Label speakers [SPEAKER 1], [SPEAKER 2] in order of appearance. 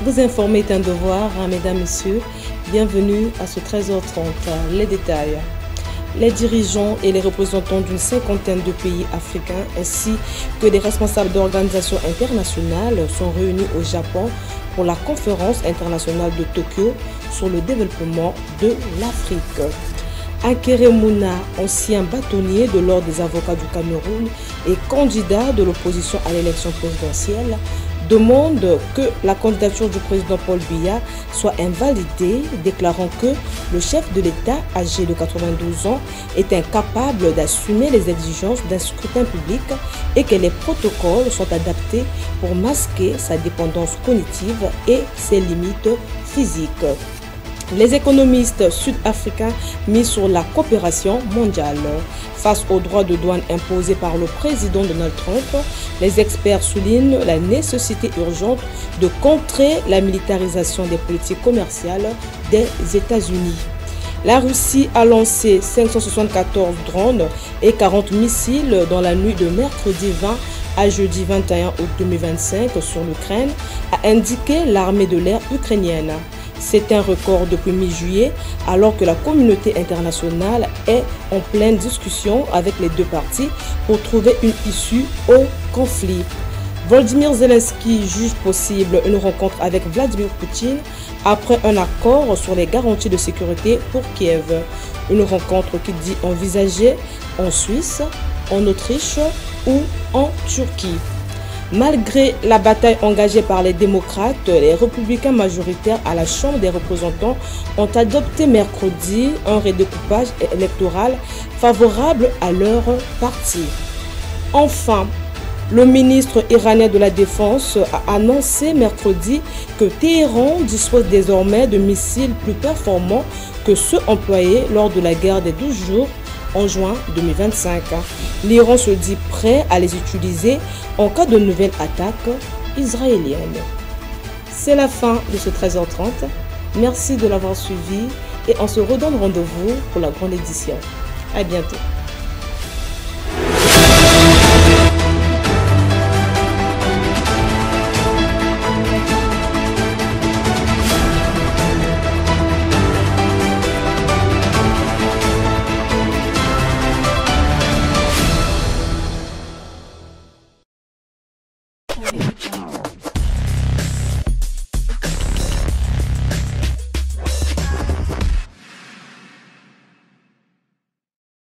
[SPEAKER 1] Vous informer est un devoir, mesdames, messieurs. Bienvenue à ce 13h30. Les détails. Les dirigeants et les représentants d'une cinquantaine de pays africains ainsi que des responsables d'organisations internationales sont réunis au Japon pour la conférence internationale de Tokyo sur le développement de l'Afrique. Akere Mouna, ancien bâtonnier de l'Ordre des avocats du Cameroun et candidat de l'opposition à l'élection présidentielle, demande que la candidature du président Paul Biya soit invalidée, déclarant que le chef de l'État, âgé de 92 ans, est incapable d'assumer les exigences d'un scrutin public et que les protocoles sont adaptés pour masquer sa dépendance cognitive et ses limites physiques. Les économistes sud-africains mis sur la coopération mondiale. Face aux droits de douane imposés par le président Donald Trump, les experts soulignent la nécessité urgente de contrer la militarisation des politiques commerciales des États-Unis. La Russie a lancé 574 drones et 40 missiles dans la nuit de mercredi 20 à jeudi 21 août 2025 sur l'Ukraine, a indiqué l'armée de l'air ukrainienne. C'est un record depuis mi-juillet, alors que la communauté internationale est en pleine discussion avec les deux parties pour trouver une issue au conflit. Volodymyr Zelensky juge possible une rencontre avec Vladimir Poutine après un accord sur les garanties de sécurité pour Kiev. Une rencontre qu'il dit envisagée en Suisse, en Autriche ou en Turquie. Malgré la bataille engagée par les démocrates, les républicains majoritaires à la Chambre des représentants ont adopté mercredi un redécoupage électoral favorable à leur parti. Enfin, le ministre iranien de la Défense a annoncé mercredi que Téhéran dispose désormais de missiles plus performants que ceux employés lors de la guerre des 12 jours en juin 2025. L'Iran se dit prêt à les utiliser en cas de nouvelles attaques israéliennes. C'est la fin de ce 13h30. Merci de l'avoir suivi et on se redonne rendez-vous pour la grande édition. À bientôt.